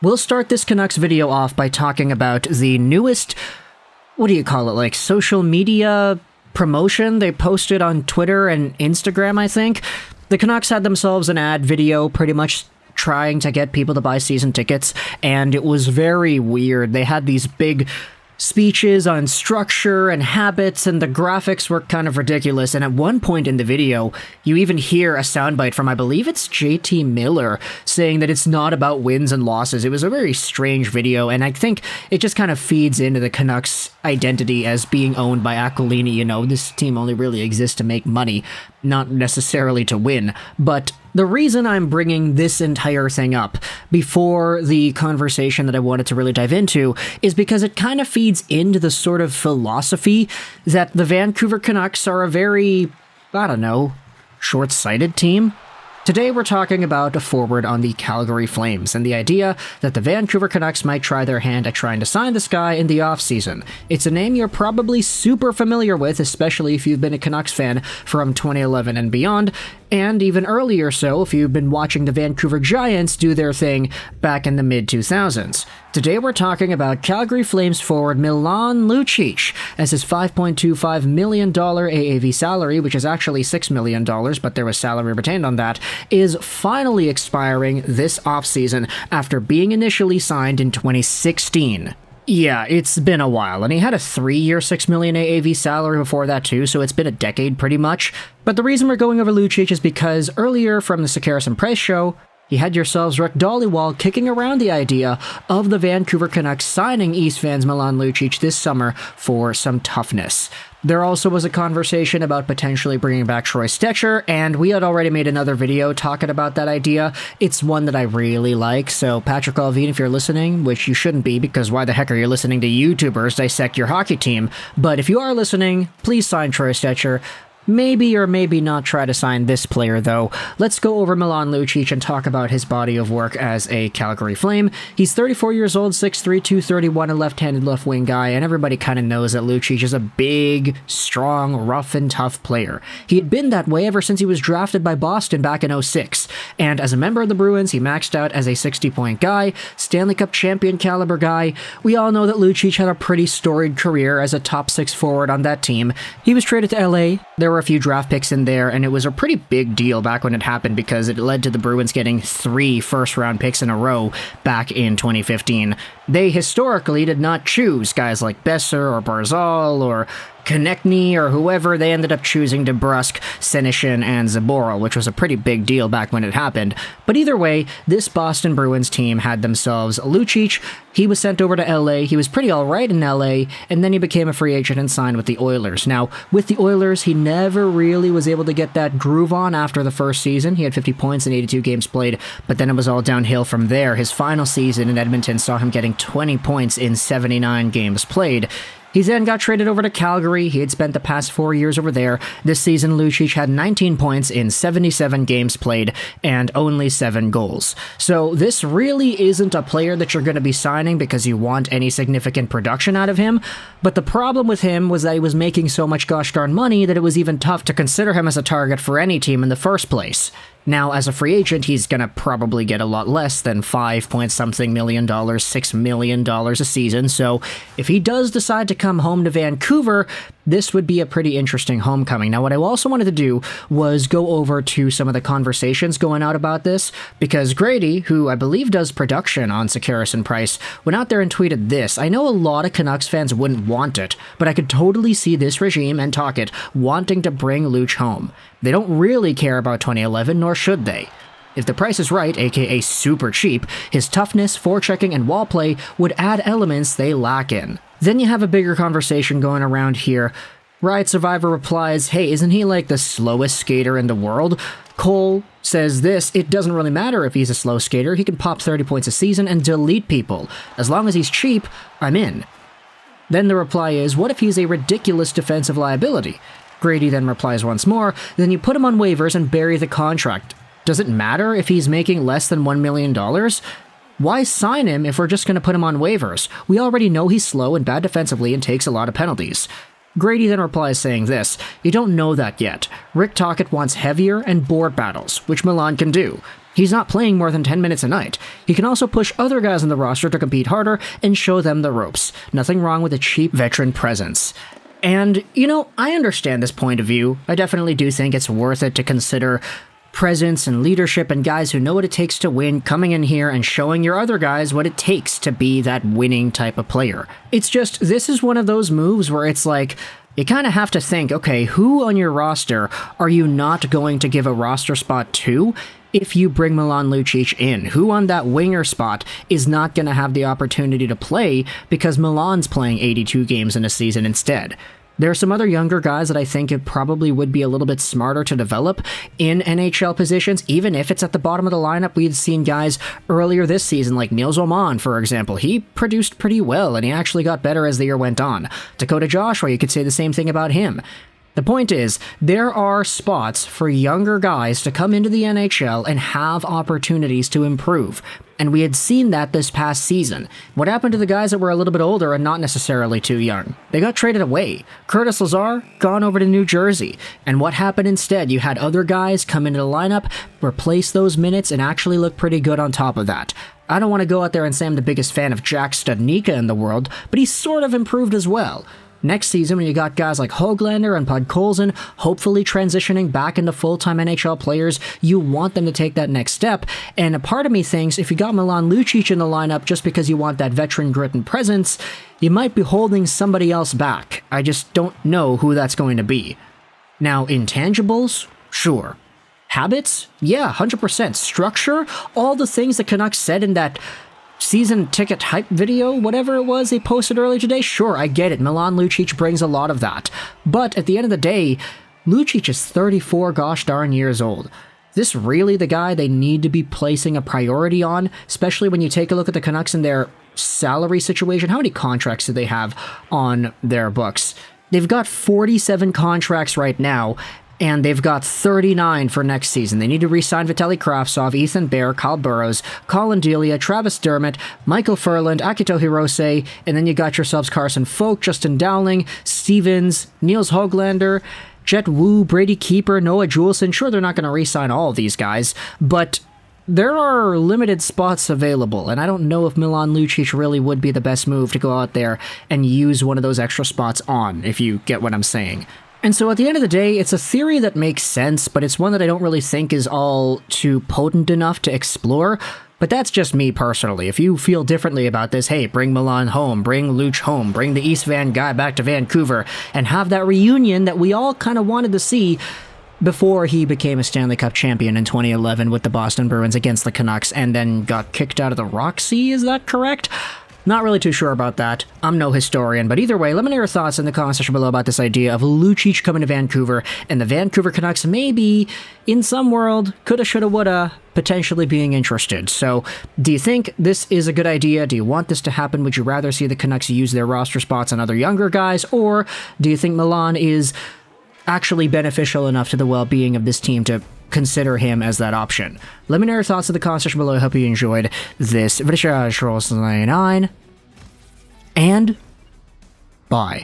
We'll start this Canucks video off by talking about the newest, what do you call it, like social media promotion they posted on Twitter and Instagram, I think. The Canucks had themselves an ad video pretty much trying to get people to buy season tickets, and it was very weird. They had these big speeches on structure and habits, and the graphics were kind of ridiculous. And at one point in the video, you even hear a soundbite from, I believe it's JT Miller, saying that it's not about wins and losses. It was a very strange video, and I think it just kind of feeds into the Canucks' identity as being owned by Aquilini. You know, this team only really exists to make money, not necessarily to win. But the reason I'm bringing this entire thing up before the conversation that I wanted to really dive into is because it kind of feeds into the sort of philosophy that the Vancouver Canucks are a very, I don't know, short-sighted team. Today we're talking about a forward on the Calgary Flames and the idea that the Vancouver Canucks might try their hand at trying to sign this guy in the offseason. It's a name you're probably super familiar with, especially if you've been a Canucks fan from 2011 and beyond, and even earlier so if you've been watching the Vancouver Giants do their thing back in the mid-2000s. Today we're talking about Calgary Flames forward Milan Lucic, as his $5.25 million AAV salary, which is actually $6 million, but there was salary retained on that, is finally expiring this offseason after being initially signed in 2016. Yeah, it's been a while, and he had a 3-year $6 million AAV salary before that too, so it's been a decade pretty much. But the reason we're going over Lucic is because earlier from the Sekeres and Price show, you had yourselves Rick Dhaliwal kicking around the idea of the Vancouver Canucks signing East fans Milan Lucic this summer for some toughness. There also was a conversation about potentially bringing back Troy Stecher, and we had already made another video talking about that idea. It's one that I really like, so Patrick Alvin, if you're listening, which you shouldn't be, because why the heck are you listening to YouTubers dissect your hockey team? But if you are listening, please sign Troy Stecher. Maybe or maybe not try to sign this player, though. Let's go over Milan Lucic and talk about his body of work as a Calgary Flame. He's 34 years old, 6'3", 231, a left-handed left-wing guy, and everybody kind of knows that Lucic is a big, strong, rough and tough player. He had been that way ever since he was drafted by Boston back in 2006, and as a member of the Bruins, he maxed out as a 60-point guy, Stanley Cup champion caliber guy. We all know that Lucic had a pretty storied career as a top 6 forward on that team. He was traded to LA. There were a few draft picks in there, and it was a pretty big deal back when it happened because it led to the Bruins getting 3 first-round picks in a row back in 2015. They historically did not choose guys like Besser or Barzal or Konechny or whoever. They ended up choosing DeBrusk, Senyshyn, and Zaboral, which was a pretty big deal back when it happened. But either way, this Boston Bruins team had themselves Lucic. He was sent over to LA. He was pretty alright in LA, and then he became a free agent and signed with the Oilers. Now, with the Oilers, he never really was able to get that groove on after the first season. He had 50 points in 82 games played, but then it was all downhill from there. His final season in Edmonton saw him getting 20 points in 79 games played. He then got traded over to Calgary. He had spent the past 4 years over there. This season, Lucic had 19 points in 77 games played and only 7 goals. So this really isn't a player that you're going to be signing because you want any significant production out of him. But the problem with him was that he was making so much gosh darn money that it was even tough to consider him as a target for any team in the first place. Now, as a free agent, he's going to probably get a lot less than $5-point-something million, $6 million a season, so if he does decide to come home to Vancouver, this would be a pretty interesting homecoming. Now, what I also wanted to do was go over to some of the conversations going out about this, because Grady, who I believe does production on Sekeres and Price, went out there and tweeted this. I know a lot of Canucks fans wouldn't want it, but I could totally see this regime and Talkit wanting to bring Luch home. They don't really care about 2011, nor should they. If the price is right, aka super cheap, his toughness, forechecking, and wall play would add elements they lack in. Then you have a bigger conversation going around here. Riot Survivor replies, hey, isn't he like the slowest skater in the world? Cole says this, it doesn't really matter if he's a slow skater, he can pop 30 points a season and delete people. As long as he's cheap, I'm in. Then the reply is, what if he's a ridiculous defensive liability? Grady then replies once more, then you put him on waivers and bury the contract. Does it matter if he's making less than $1 million? Why sign him if we're just going to put him on waivers? We already know he's slow and bad defensively and takes a lot of penalties. Grady then replies saying this: "You don't know that yet. Rick Tocchet wants heavier and board battles, which Milan can do. He's not playing more than 10 minutes a night. He can also push other guys on the roster to compete harder and show them the ropes. Nothing wrong with a cheap veteran presence." And, I understand this point of view. I definitely do think it's worth it to consider presence and leadership and guys who know what it takes to win coming in here and showing your other guys what it takes to be that winning type of player. It's just, this is one of those moves where it's like, you kind of have to think, okay, who on your roster are you not going to give a roster spot to if you bring Milan Lucic in? Who on that winger spot is not going to have the opportunity to play because Milan's playing 82 games in a season instead? There are some other younger guys that I think it probably would be a little bit smarter to develop in NHL positions, even if it's at the bottom of the lineup. We'd seen guys earlier this season, like Nils Åman, for example. He produced pretty well, and he actually got better as the year went on. Dakota Joshua, you could say the same thing about him. The point is, there are spots for younger guys to come into the NHL and have opportunities to improve. And we had seen that this past season. What happened to the guys that were a little bit older and not necessarily too young? They got traded away. Curtis Lazar, gone over to New Jersey. And what happened instead? You had other guys come into the lineup, replace those minutes, and actually look pretty good on top of that. I don't want to go out there and say I'm the biggest fan of Jack Studnicka in the world, but he's sort of improved as well. Next season, when you got guys like Höglander and Podkolzin hopefully transitioning back into full-time NHL players, you want them to take that next step. And a part of me thinks if you got Milan Lucic in the lineup just because you want that veteran grit and presence, you might be holding somebody else back. I just don't know who that's going to be. Now, intangibles? Sure. Habits? Yeah, 100%. Structure? All the things the Canucks said in that season ticket hype video, whatever it was they posted earlier today, sure, I get it. Milan Lucic brings a lot of that. But at the end of the day, Lucic is 34 gosh darn years old. Is this really the guy they need to be placing a priority on? Especially when you take a look at the Canucks and their salary situation. How many contracts do they have on their books? They've got 47 contracts right now, and they've got 39 for next season. They need to re-sign Vitaly Kravtsov, Ethan Bear, Kyle Burrows, Colin Delia, Travis Dermott, Michael Furland, Akito Hirose, and then you got yourselves Carson Folk, Justin Dowling, Stevens, Niels Höglander, Jet Wu, Brady Keeper, Noah Juleson. Sure, they're not going to re-sign all of these guys, but there are limited spots available, and I don't know if Milan Lucic really would be the best move to go out there and use one of those extra spots on, if you get what I'm saying. And so at the end of the day, it's a theory that makes sense, but it's one that I don't really think is all too potent enough to explore. But that's just me personally. If you feel differently about this, hey, bring Milan home, bring Luch home, bring the East Van guy back to Vancouver, and have that reunion that we all kind of wanted to see before he became a Stanley Cup champion in 2011 with the Boston Bruins against the Canucks and then got kicked out of the Roxy, is that correct? Not really too sure about that. I'm no historian, but either way, let me know your thoughts in the comment section below about this idea of Lucic coming to Vancouver and the Vancouver Canucks maybe, in some world, coulda, shoulda, woulda, potentially being interested. So, do you think this is a good idea? Do you want this to happen? Would you rather see the Canucks use their roster spots on other younger guys? Or do you think Milan is actually beneficial enough to the well-being of this team to consider him as that option? Let me know your thoughts in the comment section below. I hope you enjoyed this video. And bye.